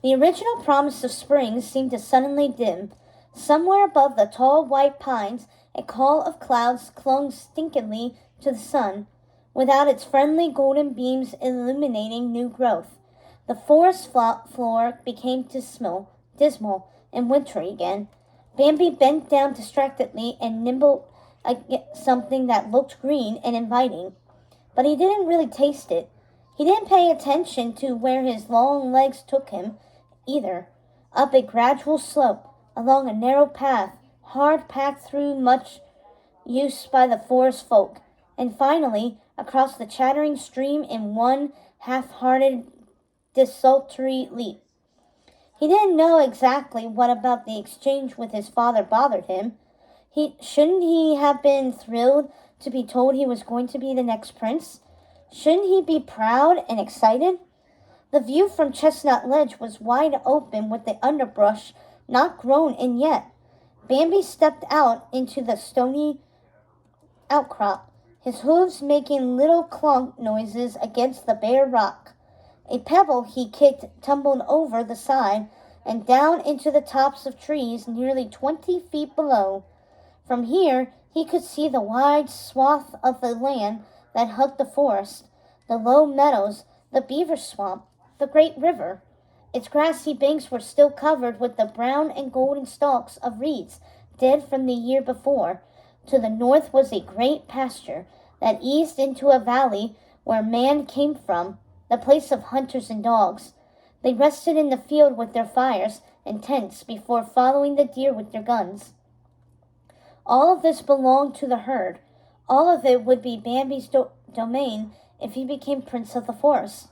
The original promise of spring seemed to suddenly dim. Somewhere above the tall white pines, a call of clouds clung stinkingly to the sun, without its friendly golden beams illuminating new growth. The forest floor became dismal, and wintry again. Bambi bent down distractedly and nibbled something that looked green and inviting, but he didn't really taste it. He didn't pay attention to where his long legs took him, either. Up a gradual slope, along a narrow path, hard packed through much use by the forest folk, and finally across the chattering stream in one half-hearted, desultory leap. He didn't know exactly what about the exchange with his father bothered him. Shouldn't he have been thrilled to be told he was going to be the next prince? Shouldn't he be proud and excited? The view from Chestnut Ledge was wide open with the underbrush not grown in yet. Bambi stepped out into the stony outcrop, his hooves making little clunk noises against the bare rock. A pebble he kicked tumbled over the side and down into the tops of trees nearly 20 feet below. From here, he could see the wide swath of the land that hugged the forest, the low meadows, the beaver swamp, the great river. Its grassy banks were still covered with the brown and golden stalks of reeds dead from the year before. To the north was a great pasture that eased into a valley where man came from, the place of hunters and dogs. They rested in the field with their fires and tents before following the deer with their guns. All of this belonged to the herd. All of it would be Bambi's domain if he became prince of the forest.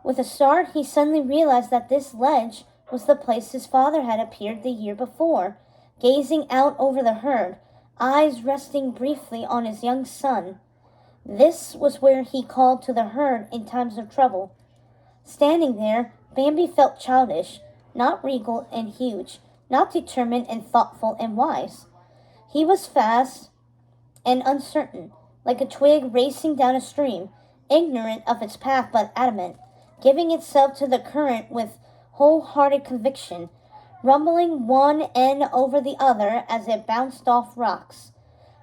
With a start, he suddenly realized that this ledge was the place his father had appeared the year before, gazing out over the herd, eyes resting briefly on his young son. This was where he called to the herd in times of trouble. Standing there, Bambi felt childish, not regal and huge, not determined and thoughtful and wise. He was fast and uncertain, like a twig racing down a stream, ignorant of its path but adamant, giving itself to the current with wholehearted conviction, rumbling one end over the other as it bounced off rocks.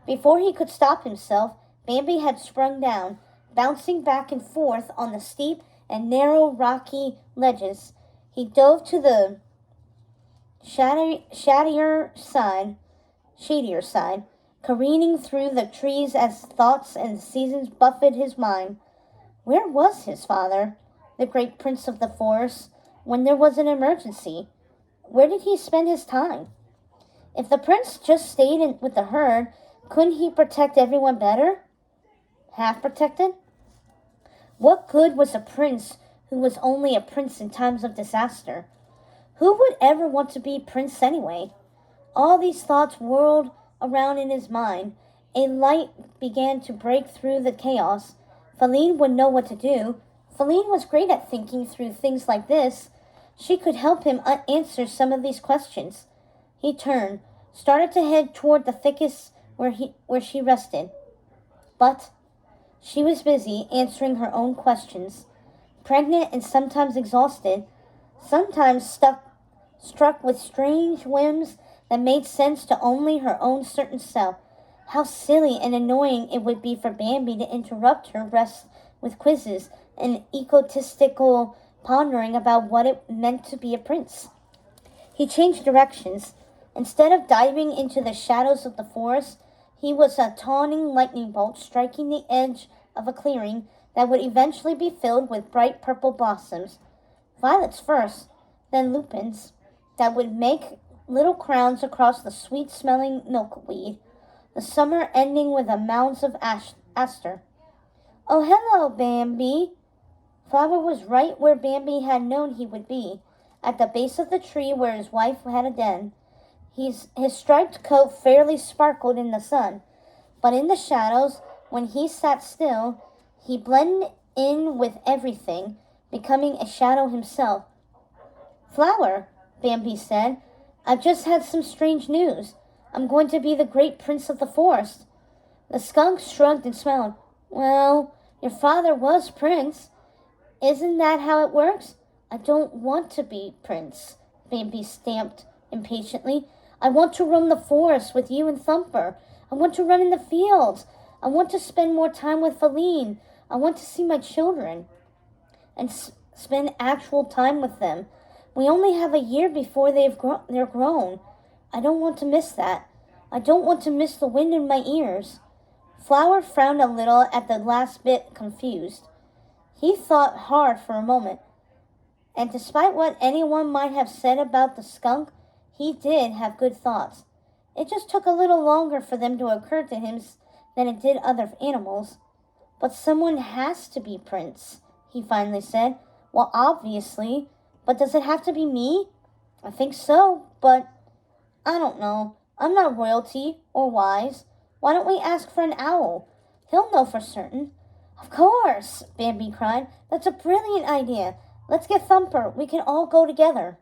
Before he could stop himself, Bambi had sprung down, bouncing back and forth on the steep and narrow rocky ledges. He dove to the shadier side, careening through the trees as thoughts and seasons buffeted his mind. Where was his father, the great prince of the forest, when there was an emergency? Where did he spend his time? If the prince just stayed with the herd, couldn't he protect everyone better? Half protected? What good was a prince who was only a prince in times of disaster? Who would ever want to be prince anyway? All these thoughts whirled around in his mind. A light began to break through the chaos. Feline would know what to do. Feline was great at thinking through things like this. She could help him answer some of these questions. He turned, started to head toward the thickets where she rested. But she was busy answering her own questions, pregnant and sometimes exhausted, sometimes struck with strange whims that made sense to only her own certain self. How silly and annoying it would be for Bambi to interrupt her rest with quizzes and egotistical pondering about what it meant to be a prince. He changed directions. Instead of diving into the shadows of the forest, he was a taunting lightning bolt striking the edge of a clearing that would eventually be filled with bright purple blossoms. Violets first, then lupins, that would make little crowns across the sweet-smelling milkweed, the summer ending with a mounds of aster. "Oh, hello, Bambi." Flower was right where Bambi had known he would be, at the base of the tree where his wife had a den. His striped coat fairly sparkled in the sun, but in the shadows, when he sat still, he blended in with everything, becoming a shadow himself. "Flower," Bambi said, "I've just had some strange news. I'm going to be the great prince of the forest." The skunk shrugged and smiled. "Well, your father was prince. Isn't that how it works? I don't want to be Prince, Bambi stamped impatiently. I want to roam the forest with you and Thumper. I want to run in the fields. I want to spend more time with Feline. I want to see my children and spend actual time with them. We only have a year before they're grown. I don't want to miss that. I don't want to miss the wind in my ears. Flower frowned a little at the last bit, confused. He thought hard for a moment, and despite what anyone might have said about the skunk, he did have good thoughts. It just took a little longer for them to occur to him than it did other animals. But someone has to be Prince, he finally said. Well, obviously, but does it have to be me? I think so, but I don't know. I'm not royalty or wise. Why don't we ask for an owl? He'll know for certain. Of course, Bambi cried. That's a brilliant idea. Let's get Thumper. We can all go together.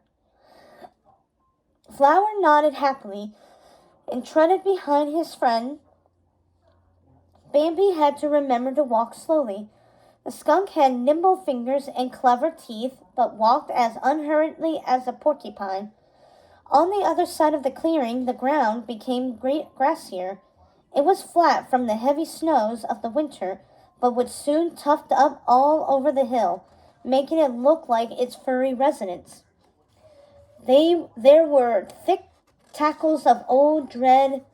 Flower nodded happily and trotted behind his friend. Bambi had to remember to walk slowly. The skunk had nimble fingers and clever teeth, but walked as unhurriedly as a porcupine. On the other side of the clearing, the ground became grassier. It was flat from the heavy snows of the winter, but would soon tuft up all over the hill, making it look like its furry residence. There were thick tackles of old dead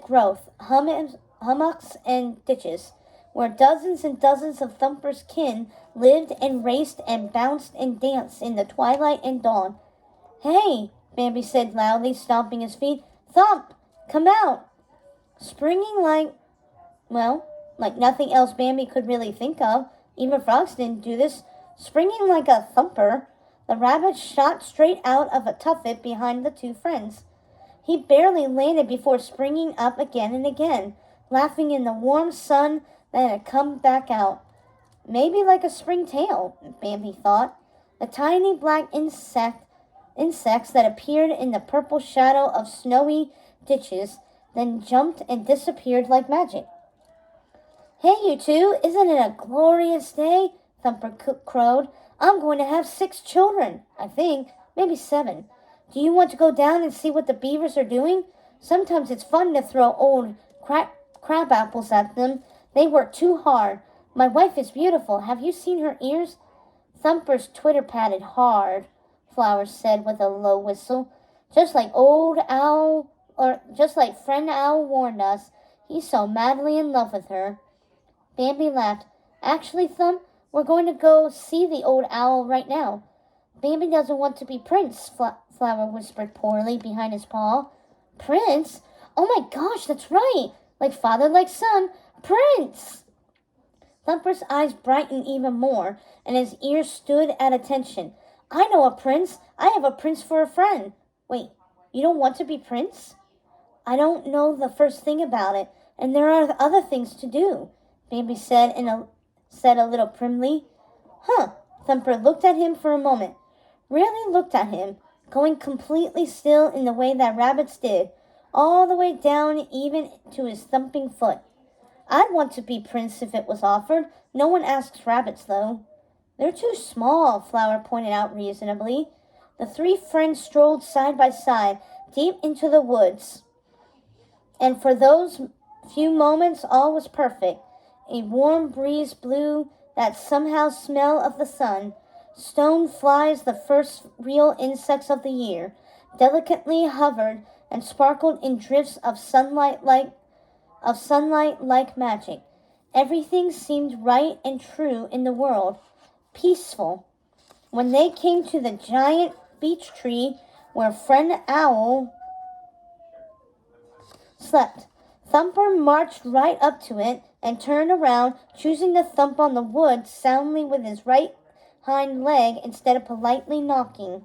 growth, hummocks and ditches, where dozens and dozens of Thumper's kin lived and raced and bounced and danced in the twilight and dawn. Hey, Bambi said loudly, stomping his feet. Thump! Come out! Springing like nothing else Bambi could really think of. Even frogs didn't do this. Springing like a thumper, the rabbit shot straight out of a tuffet behind the two friends. He barely landed before springing up again and again, laughing in the warm sun that had come back out. Maybe like a springtail, Bambi thought. The tiny black insects that appeared in the purple shadow of snowy ditches, then jumped and disappeared like magic. Hey, you two, isn't it a glorious day? Thumper crowed. I'm going to have 6 children, I think, maybe 7. Do you want to go down and see what the beavers are doing? Sometimes it's fun to throw old crab apples at them. They work too hard. My wife is beautiful. Have you seen her ears? Thumper's twitter-patted hard, Flower said with a low whistle. Just like Friend Owl warned us. He's so madly in love with her. Bambi laughed. Actually, Thump, we're going to go see the old owl right now. Bambi doesn't want to be Prince, Flower whispered poorly behind his paw. Prince? Oh my gosh, that's right. Like father, like son. Prince! Thumper's eyes brightened even more, and his ears stood at attention. I know a prince. I have a prince for a friend. Wait, you don't want to be Prince? I don't know the first thing about it, and there are other things to do, Bambi said a little primly. Huh. Thumper looked at him for a moment. Really looked at him, going completely still in the way that rabbits did, all the way down even to his thumping foot. I'd want to be Prince if it was offered. No one asks rabbits, though. They're too small, Flower pointed out reasonably. The 3 friends strolled side by side, deep into the woods. And for those few moments, all was perfect. A warm breeze blew, that somehow smell of the sun. Stone flies, the first real insects of the year, delicately hovered and sparkled in drifts of sunlight like magic. Everything seemed right and true in the world, peaceful. When they came to the giant beech tree where Friend Owl slept, Thumper marched right up to it and turned around, choosing to thump on the wood soundly with his right hind leg instead of politely knocking.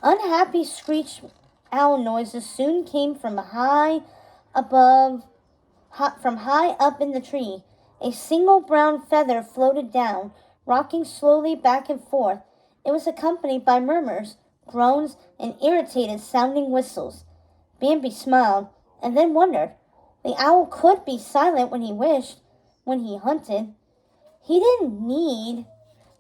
Unhappy screech owl noises soon came from high up in the tree. A single brown feather floated down, rocking slowly back and forth. It was accompanied by murmurs, groans, and irritated-sounding whistles. Bambi smiled, and then wondered. The owl could be silent when he wished, when he hunted. He didn't need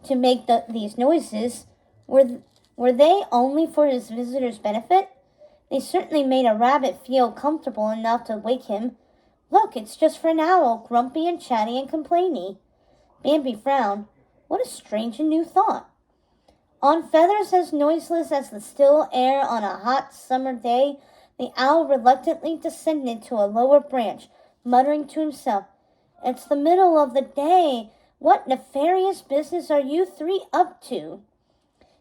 to make these noises. Were they only for his visitor's benefit? They certainly made a rabbit feel comfortable enough to wake him. Look, it's just for an owl, grumpy and chatty and complainy. Bambi frowned. What a strange and new thought. On feathers as noiseless as the still air on a hot summer day, the owl reluctantly descended to a lower branch, muttering to himself, It's the middle of the day. What nefarious business are you three up to?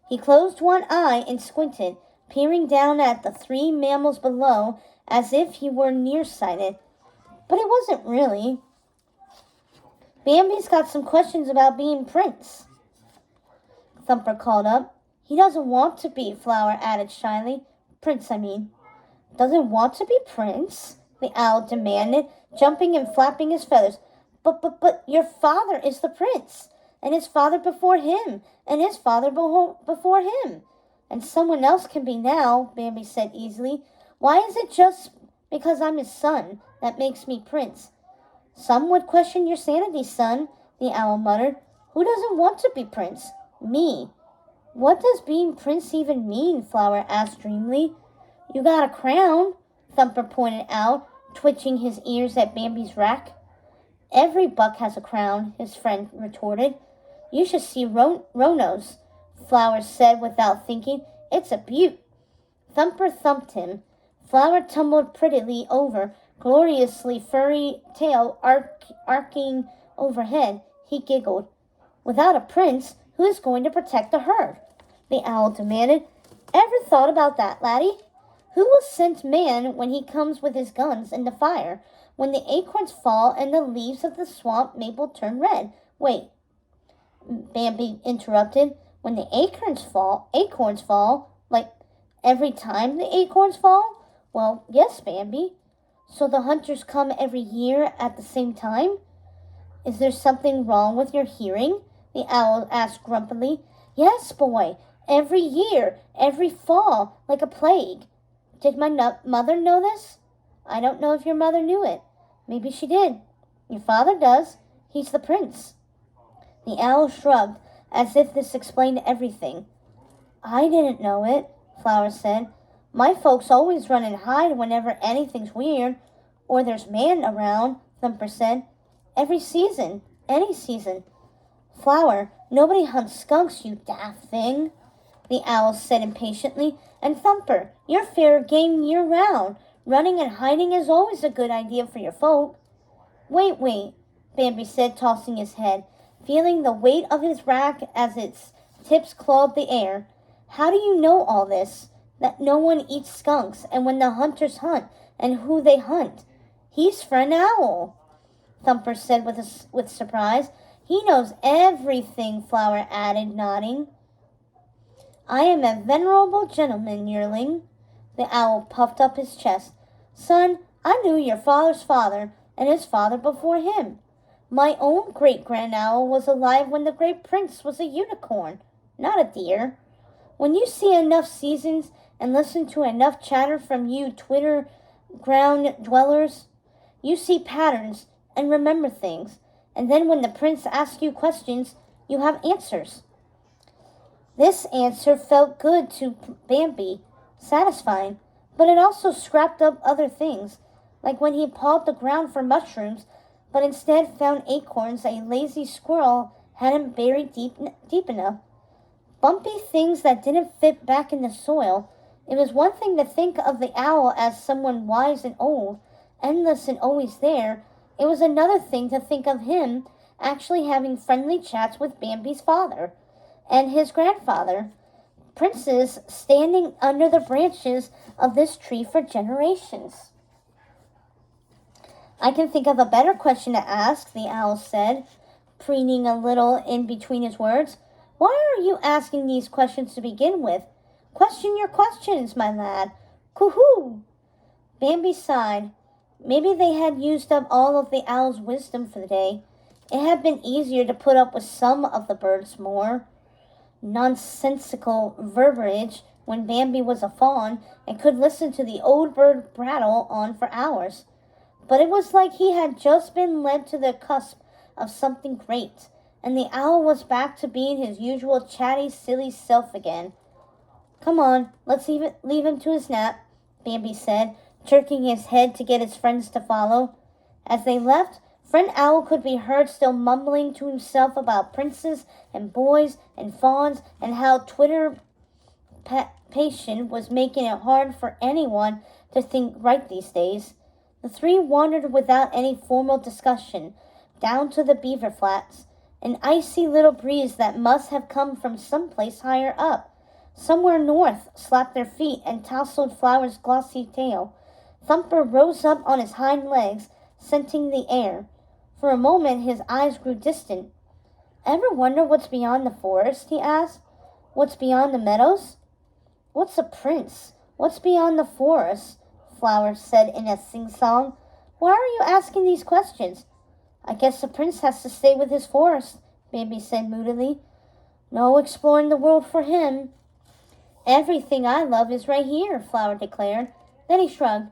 He closed one eye and squinted, peering down at the three mammals below as if he were nearsighted. But he wasn't really. Bambi's got some questions about being prince, Thumper called up. He doesn't want to be, Flower added shyly. Prince, I mean. Doesn't want to be prince? The owl demanded, jumping and flapping his feathers. But your father is the prince, and his father before him, and his father before him. And someone else can be now, Bambi said easily. Why is it just because I'm his son that makes me prince? Some would question your sanity, son, the owl muttered. Who doesn't want to be prince? Me. What does being prince even mean? Flower asked dreamily. You got a crown, Thumper pointed out, twitching his ears at Bambi's rack. Every buck has a crown, his friend retorted. You should see Rono's, Flower said without thinking. It's a beaut. Thumper thumped him. Flower tumbled prettily over, gloriously furry tail arcing overhead. He giggled. Without a prince, who is going to protect the herd? The owl demanded. Ever thought about that, laddie? Who will scent man when he comes with his guns in the fire, when the acorns fall and the leaves of the swamp maple turn red? Wait, Bambi interrupted. When the acorns fall, like every time the acorns fall? Well, yes, Bambi. So the hunters come every year at the same time? Is there something wrong with your hearing? The owl asked grumpily. Yes, boy, every year, every fall, like a plague. Did my mother know this? I don't know if your mother knew it. Maybe she did. Your father does. He's the prince. The owl shrugged, as if this explained everything. I didn't know it, Flower said. My folks always run and hide whenever anything's weird, or there's man around, Thumper said. Every season, any season. Flower, nobody hunts skunks, you daft thing, the owl said impatiently. And Thumper, you're fair game year-round. Running and hiding is always a good idea for your folk. Wait, Bambi said, tossing his head, feeling the weight of his rack as its tips clawed the air. How do you know all this? That no one eats skunks, and when the hunters hunt, and who they hunt? He's for an owl, Thumper said with surprise. He knows everything, Flower added, nodding. I am a venerable gentleman, yearling. The owl puffed up his chest. Son, I knew your father's father, and his father before him. My own great-grand owl was alive when the great prince was a unicorn, not a deer. When you see enough seasons and listen to enough chatter from you Twitter ground dwellers, you see patterns and remember things, and then when the prince asks you questions, you have answers. This answer felt good to Bambi, satisfying, but it also scrapped up other things, like when he pawed the ground for mushrooms, but instead found acorns a lazy squirrel hadn't buried deep enough. Bumpy things that didn't fit back in the soil. It was one thing to think of the owl as someone wise and old, endless and always there. It was another thing to think of him actually having friendly chats with Bambi's father and his grandfather, princes standing under the branches of this tree for generations. I can think of a better question to ask, the owl said, preening a little in between his words. Why are you asking these questions to begin with? Question your questions, my lad. Coo-hoo! Bambi sighed. Maybe they had used up all of the owl's wisdom for the day. It had been easier to put up with some of the bird's more nonsensical verbiage when Bambi was a fawn and could listen to the old bird prattle on for hours. But it was like he had just been led to the cusp of something great, and the owl was back to being his usual chatty, silly self again. "Come on, let's leave him to his nap," Bambi said, jerking his head to get his friends to follow. As they left, Friend Owl could be heard still mumbling to himself about princes and boys and fawns and how Twitter patient was making it hard for anyone to think right these days. The three wandered without any formal discussion down to the beaver flats, an icy little breeze that must have come from someplace higher up. Somewhere north slapped their feet and tousled Flower's glossy tail. Thumper rose up on his hind legs, scenting the air. For a moment his eyes grew distant. "Ever wonder what's beyond the forest?" he asked. "What's beyond the meadows?" "What's a prince? What's beyond the forest?" Flower said in a sing-song. "Why are you asking these questions?" "I guess a prince has to stay with his forest," Bambi said moodily. "No exploring the world for him." "Everything I love is right here," Flower declared. Then he shrugged.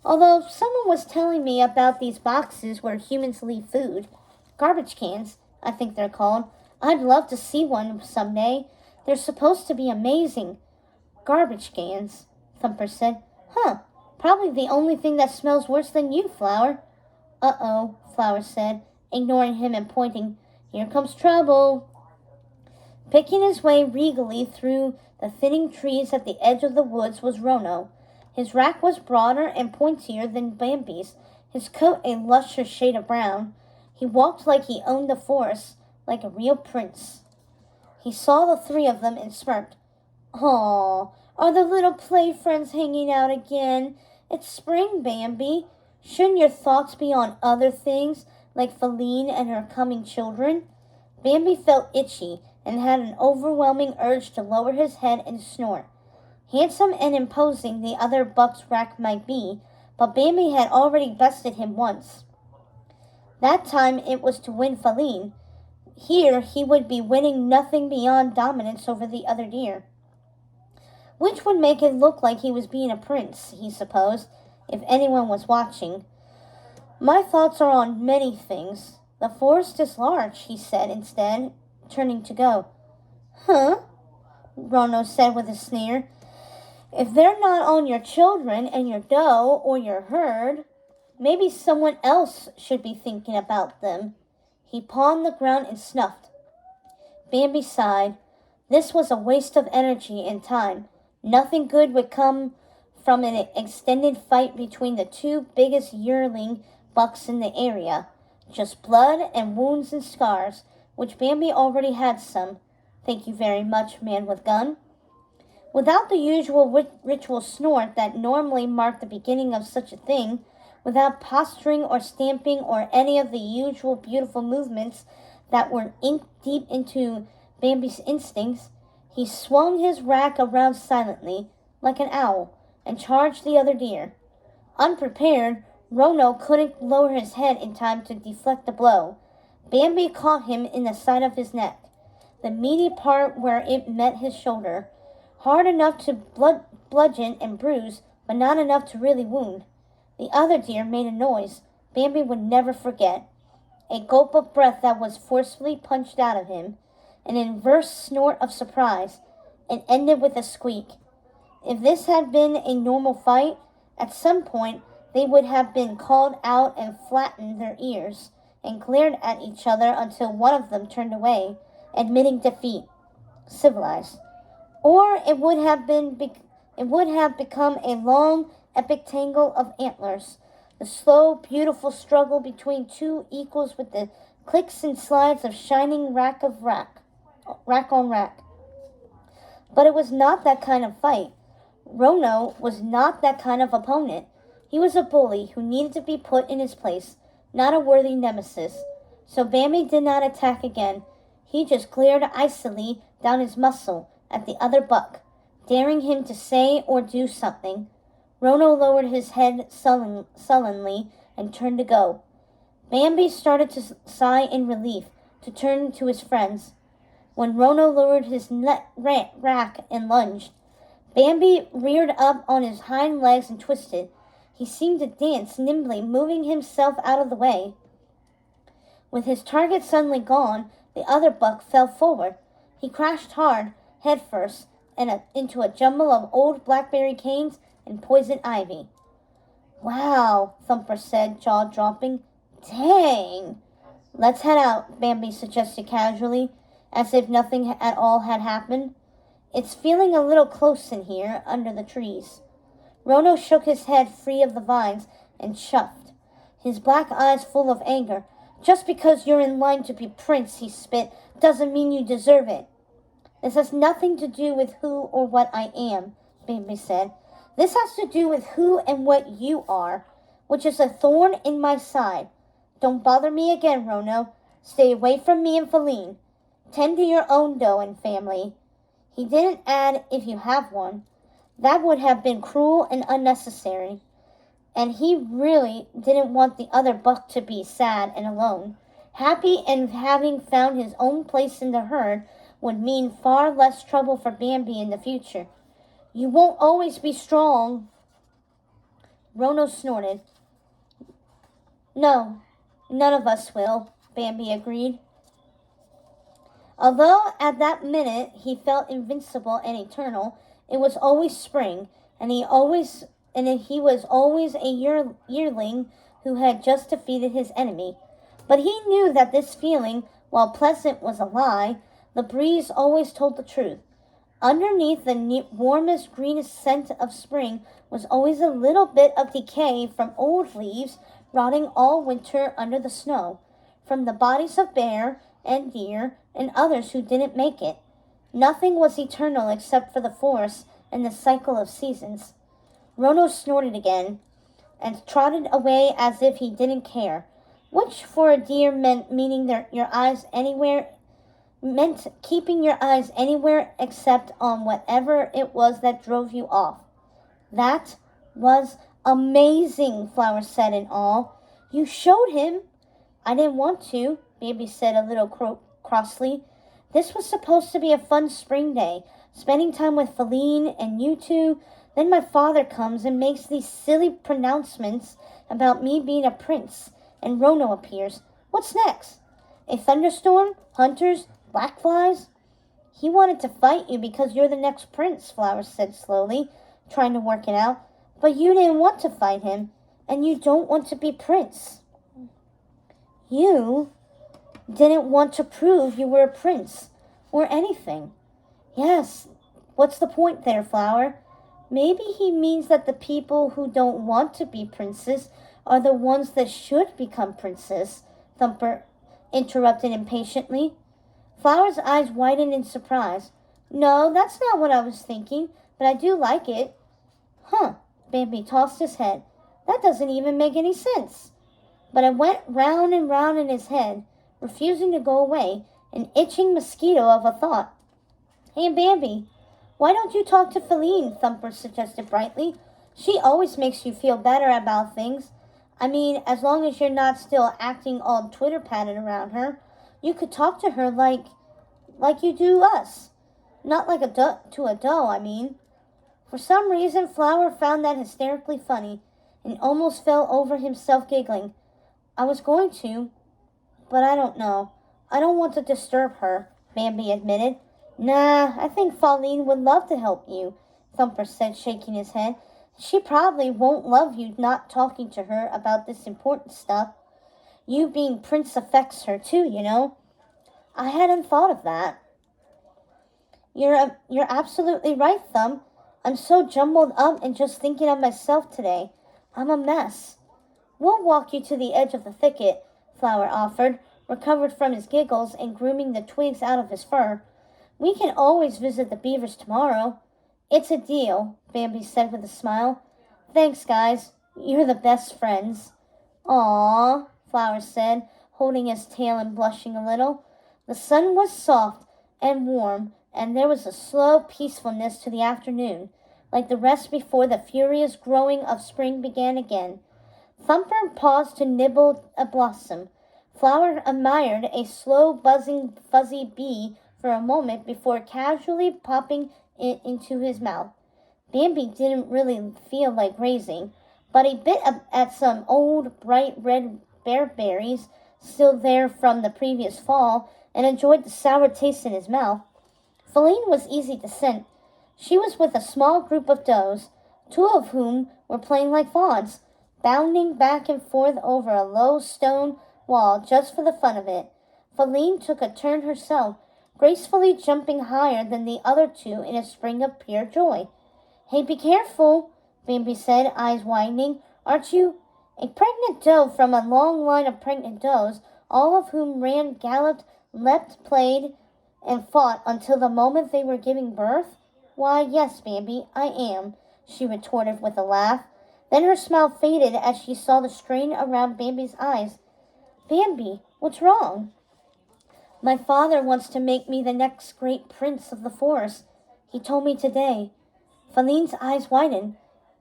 "Although someone was telling me about these boxes where humans leave food. Garbage cans, I think they're called. I'd love to see one someday. They're supposed to be amazing." "Garbage cans," Thumper said. "Huh, probably the only thing that smells worse than you, Flower." "Uh-oh," Flower said, ignoring him and pointing. "Here comes trouble." Picking his way regally through the thinning trees at the edge of the woods was Rono. His rack was broader and pointier than Bambi's, his coat a lusher shade of brown. He walked like he owned the forest, like a real prince. He saw the three of them and smirked. "Aw, are the little play friends hanging out again? It's spring, Bambi. Shouldn't your thoughts be on other things, like Feline and her coming children?" Bambi felt itchy and had an overwhelming urge to lower his head and snort. Handsome and imposing the other buck's rack might be, but Bambi had already bested him once. That time it was to win Feline. Here he would be winning nothing beyond dominance over the other deer, which would make it look like he was being a prince, he supposed, if anyone was watching. "My thoughts are on many things. The forest is large," he said instead, turning to go. "Huh?" Rono said with a sneer. "If they're not on your children and your doe or your herd, maybe someone else should be thinking about them." He pawed the ground and snuffed. Bambi sighed. This was a waste of energy and time. Nothing good would come from an extended fight between the two biggest yearling bucks in the area. Just blood and wounds and scars, which Bambi already had some. "Thank you very much, man with gun." Without the usual ritual snort that normally marked the beginning of such a thing, without posturing or stamping or any of the usual beautiful movements that were inked deep into Bambi's instincts, he swung his rack around silently, like an owl, and charged the other deer. Unprepared, Rono couldn't lower his head in time to deflect the blow. Bambi caught him in the side of his neck, the meaty part where it met his shoulder. Hard enough to bludgeon and bruise, but not enough to really wound. The other deer made a noise Bambi would never forget. A gulp of breath that was forcefully punched out of him, an inverse snort of surprise, and ended with a squeak. If this had been a normal fight, at some point they would have been called out and flattened their ears, and glared at each other until one of them turned away, admitting defeat. Civilized. Or it would have become a long, epic tangle of antlers, the slow, beautiful struggle between two equals with the clicks and slides of shining rack on rack. But it was not that kind of fight. Rono was not that kind of opponent. He was a bully who needed to be put in his place, not a worthy nemesis. So Bambi did not attack again. He just glared icily down his muzzle at the other buck, daring him to say or do something. Rono lowered his head sullenly and turned to go. Bambi started to sigh in relief, to turn to his friends. When Rono lowered his rack and lunged, Bambi reared up on his hind legs and twisted. He seemed to dance nimbly, moving himself out of the way. With his target suddenly gone, The other buck fell forward. He crashed hard, head first, into a jumble of old blackberry canes and poison ivy. Wow, Thumper said, jaw dropping. Dang! Let's head out, Bambi suggested casually, as if nothing at all had happened. It's feeling a little close in here, under the trees. Rono shook his head free of the vines and chuffed, his black eyes full of anger. Just because you're in line to be prince, he spit, doesn't mean you deserve it. This has nothing to do with who or what I am, Bambi said. This has to do with who and what you are, which is a thorn in my side. Don't bother me again, Rono. Stay away from me and Feline. Tend to your own dough and family. He didn't add, if you have one. That would have been cruel and unnecessary. And he really didn't want the other buck to be sad and alone. Happy and having found his own place in the herd would mean far less trouble for Bambi in the future. You won't always be strong. Rono snorted. No, none of us will, Bambi agreed. Although at that minute he felt invincible and eternal, it was always spring, and he was always a yearling who had just defeated his enemy. But he knew that this feeling, while pleasant, was a lie. The breeze always told the truth. Underneath the warmest, greenest scent of spring was always a little bit of decay from old leaves rotting all winter under the snow, from the bodies of bear and deer and others who didn't make it. Nothing was eternal except for the forest and the cycle of seasons. Rono snorted again and trotted away as if he didn't care, which for a deer meant keeping your eyes anywhere except on whatever it was that drove you off. That was amazing, Flower said in awe. You showed him. I didn't want to, Baby said a little crossly. This was supposed to be a fun spring day, spending time with Feline and you two. Then my father comes and makes these silly pronouncements about me being a prince, and Rono appears. What's next? A thunderstorm? Hunters? Black flies? He wanted to fight you because you're the next prince, Flowers said slowly, trying to work it out. But you didn't want to fight him, and you don't want to be prince. You didn't want to prove you were a prince, or anything. Yes, what's the point there, Flower? Maybe he means that the people who don't want to be princes are the ones that should become princes, Thumper interrupted impatiently. Flower's eyes widened in surprise. No, that's not what I was thinking, but I do like it. Huh, Bambi tossed his head. That doesn't even make any sense. But it went round and round in his head, refusing to go away, an itching mosquito of a thought. Hey, Bambi, why don't you talk to Feline? Thumper suggested brightly. She always makes you feel better about things. I mean, as long as you're not still acting all Twitter-padded around her, you could talk to her like you do us. Not like to a doe, I mean. For some reason, Flower found that hysterically funny, and almost fell over himself giggling. I was going to, but I don't know. I don't want to disturb her, Bambi admitted. Nah, I think Feline would love to help you, Thumper said, shaking his head. She probably won't love you not talking to her about this important stuff. You being prince affects her too, you know. I hadn't thought of that. You're absolutely right, Thumb. I'm so jumbled up and just thinking of myself today. I'm a mess. We'll walk you to the edge of the thicket, Flower offered, recovered from his giggles and grooming the twigs out of his fur. We can always visit the beavers tomorrow. It's a deal, Bambi said with a smile. Thanks, guys. You're the best friends. Aww, Flower said, holding his tail and blushing a little. The sun was soft and warm, and there was a slow peacefulness to the afternoon, like the rest before the furious growing of spring began again. Thumper paused to nibble a blossom. Flower admired a slow, buzzing, fuzzy bee for a moment before casually popping it into his mouth. Bambi didn't really feel like grazing, but he bit at some old, bright red bearberries still there from the previous fall and enjoyed the sour taste in his mouth. Feline was easy to scent. She was with a small group of does, two of whom were playing like fawns, bounding back and forth over a low stone wall just for the fun of it. Feline took a turn herself, gracefully jumping higher than the other two in a spring of pure joy. "Hey, be careful," Bambi said, eyes widening. "Aren't you—" A pregnant doe from a long line of pregnant does, all of whom ran, galloped, leapt, played, and fought until the moment they were giving birth? "Why, yes, Bambi, I am," she retorted with a laugh. Then her smile faded as she saw the strain around Bambi's eyes. "Bambi, what's wrong?" "My father wants to make me the next great prince of the forest. He told me today." Feline's eyes widened.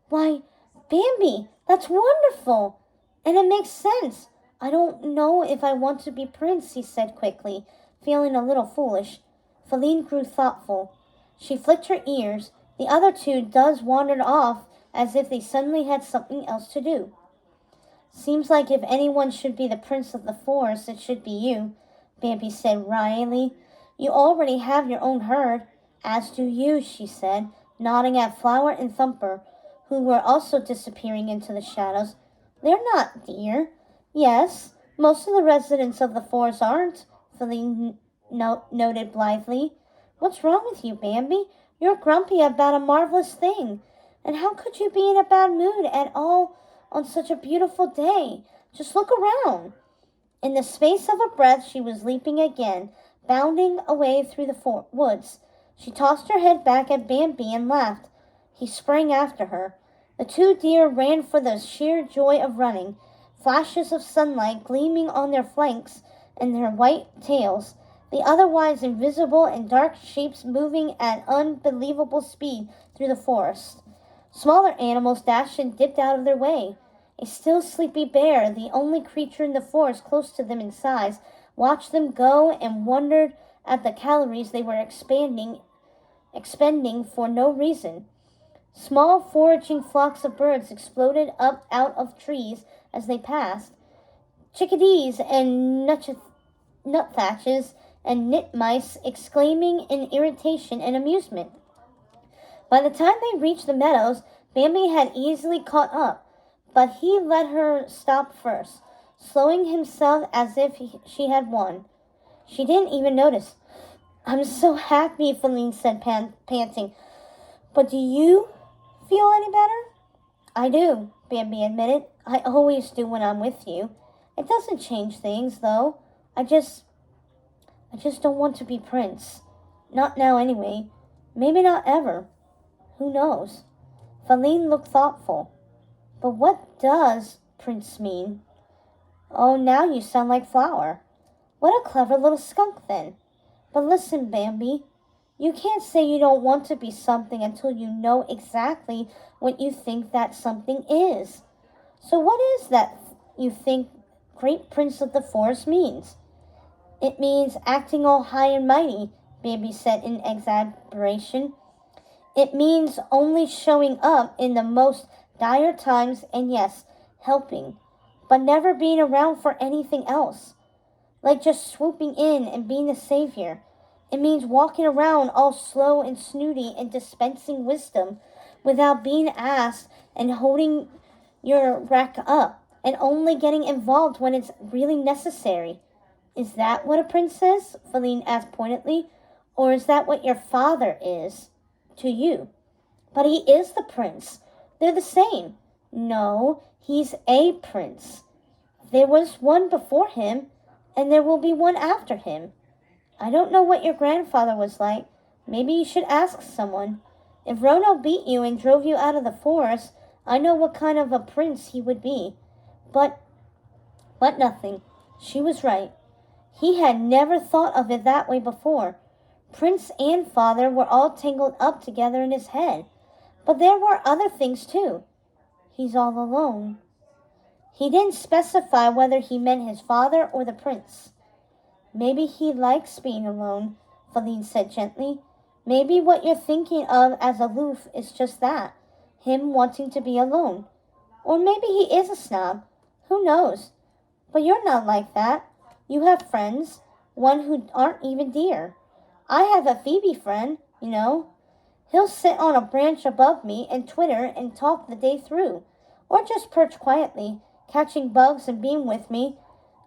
"Why, Bambi, that's wonderful! And it makes sense. I don't know if I want to be prince," he said quickly, feeling a little foolish. Feline grew thoughtful. She flicked her ears. The other two does wandered off as if they suddenly had something else to do. "Seems like if anyone should be the prince of the forest, it should be you," Bambi said wryly. "You already have your own herd." "As do you," she said, nodding at Flower and Thumper, who were also disappearing into the shadows. "They're not deer." "Yes, most of the residents of the forest aren't," Feline noted blithely. "What's wrong with you, Bambi? You're grumpy about a marvelous thing. And how could you be in a bad mood at all on such a beautiful day? Just look around." In the space of a breath, she was leaping again, bounding away through the woods. She tossed her head back at Bambi and laughed. He sprang after her. The two deer ran for the sheer joy of running, flashes of sunlight gleaming on their flanks and their white tails, the otherwise invisible and dark shapes moving at unbelievable speed through the forest. Smaller animals dashed and dipped out of their way. A still sleepy bear, the only creature in the forest close to them in size, watched them go and wondered at the calories they were expending for no reason. Small foraging flocks of birds exploded up out of trees as they passed. Chickadees and nuthatches and nitmice exclaiming in irritation and amusement. By the time they reached the meadows, Bambi had easily caught up, but he let her stop first, slowing himself as if she had won. She didn't even notice. "I'm so happy," Feline said, panting. "But do you feel any better?" "I do," Bambi admitted. "I always do when I'm with you. It doesn't change things, though. I just don't want to be prince. Not now, anyway. Maybe not ever. Who knows?" Feline looked thoughtful. "But what does prince mean?" "Oh, now you sound like Flower." "What a clever little skunk, then. But listen, Bambi, you can't say you don't want to be something until you know exactly what you think that something is. So what is that you think Great Prince of the Forest means?" "It means acting all high and mighty," Bambi said in exasperation. "It means only showing up in the most dire times and, yes, helping, but never being around for anything else. Like just swooping in and being the savior. It means walking around all slow and snooty and dispensing wisdom without being asked and holding your rack up and only getting involved when it's really necessary." "Is that what a prince is?" Feline asked pointedly. "Or is that what your father is to you?" "But he is the prince. They're the same." "No, he's a prince. There was one before him, and there will be one after him. I don't know what your grandfather was like. Maybe you should ask someone. If Rono beat you and drove you out of the forest, I know what kind of a prince he would be. But nothing. She was right. He had never thought of it that way before. Prince and father were all tangled up together in his head. But there were other things, too. He's all alone." He didn't specify whether he meant his father or the prince. "Maybe he likes being alone," Feline said gently. "Maybe what you're thinking of as aloof is just that, him wanting to be alone. Or maybe he is a snob. Who knows? But you're not like that. You have friends. one who aren't even deer. I have a Phoebe friend, you know. He'll sit on a branch above me and twitter and talk the day through, or just perch quietly, catching bugs and being with me.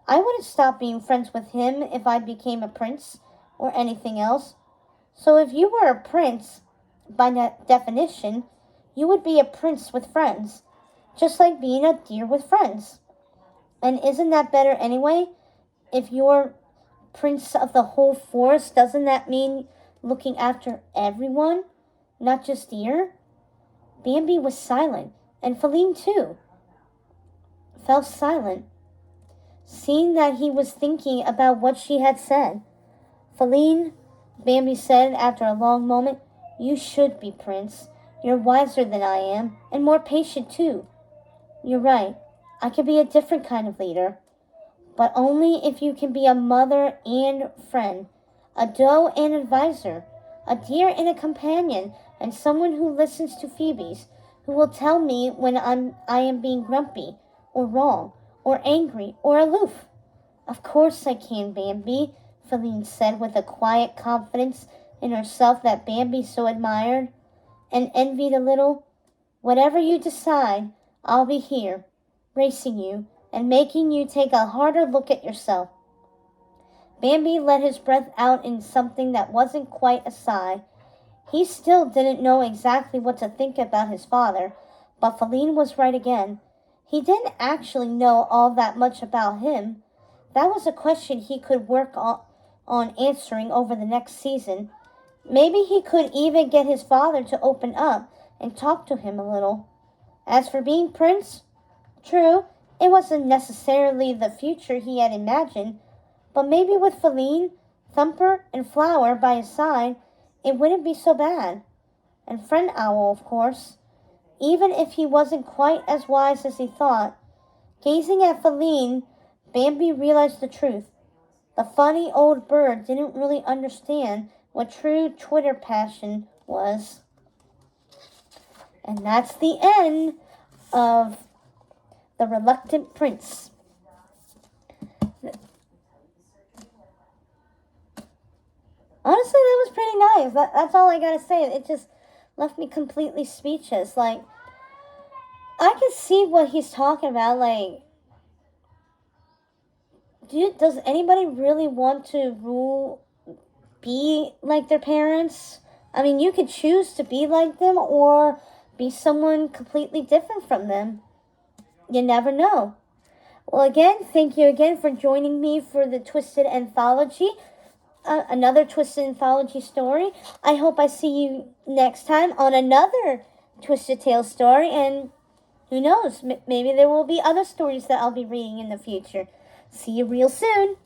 I wouldn't stop being friends with him if I became a prince or anything else. So if you were a prince, by definition, you would be a prince with friends, just like being a deer with friends. And isn't that better anyway? If you're prince of the whole forest, doesn't that mean looking after everyone, not just deer? Bambi was silent, and Feline too fell silent, seeing that he was thinking about what she had said. Feline, Bambi said after a long moment, you should be prince. You're wiser than I am, and more patient too. You're right. I can be a different kind of leader, but only if you can be a mother and friend, a doe and advisor, a deer and a companion, and someone who listens to Phoebe's, who will tell me when I am being grumpy, or wrong, or angry, or aloof. Of course I can, Bambi, Feline said with a quiet confidence in herself that Bambi so admired and envied a little. Whatever you decide, I'll be here, racing you, and making you take a harder look at yourself. Bambi let his breath out in something that wasn't quite a sigh. He still didn't know exactly what to think about his father, but Feline was right again. He didn't actually know all that much about him. That was a question he could work on answering over the next season. Maybe he could even get his father to open up and talk to him a little. As for being prince, true, it wasn't necessarily the future he had imagined, but maybe with Feline, Thumper, and Flower by his side, it wouldn't be so bad. And Friend Owl, of course, even if he wasn't quite as wise as he thought. Gazing at Feline, Bambi realized the truth. The funny old bird didn't really understand what true Twitter passion was. And that's the end of The Reluctant Prince. Honestly, that was pretty nice. That's all I gotta say. It just left me completely speechless. Like, I can see what he's talking about. Like, does anybody really want to be like their parents? I mean, you could choose to be like them or be someone completely different from them. You never know. Well, again, thank you again for joining me for the Twisted Anthology. Another Twisted Anthology story. I hope I see you next time on another Twisted Tale story. And who knows, maybe there will be other stories that I'll be reading in the future. See you real soon.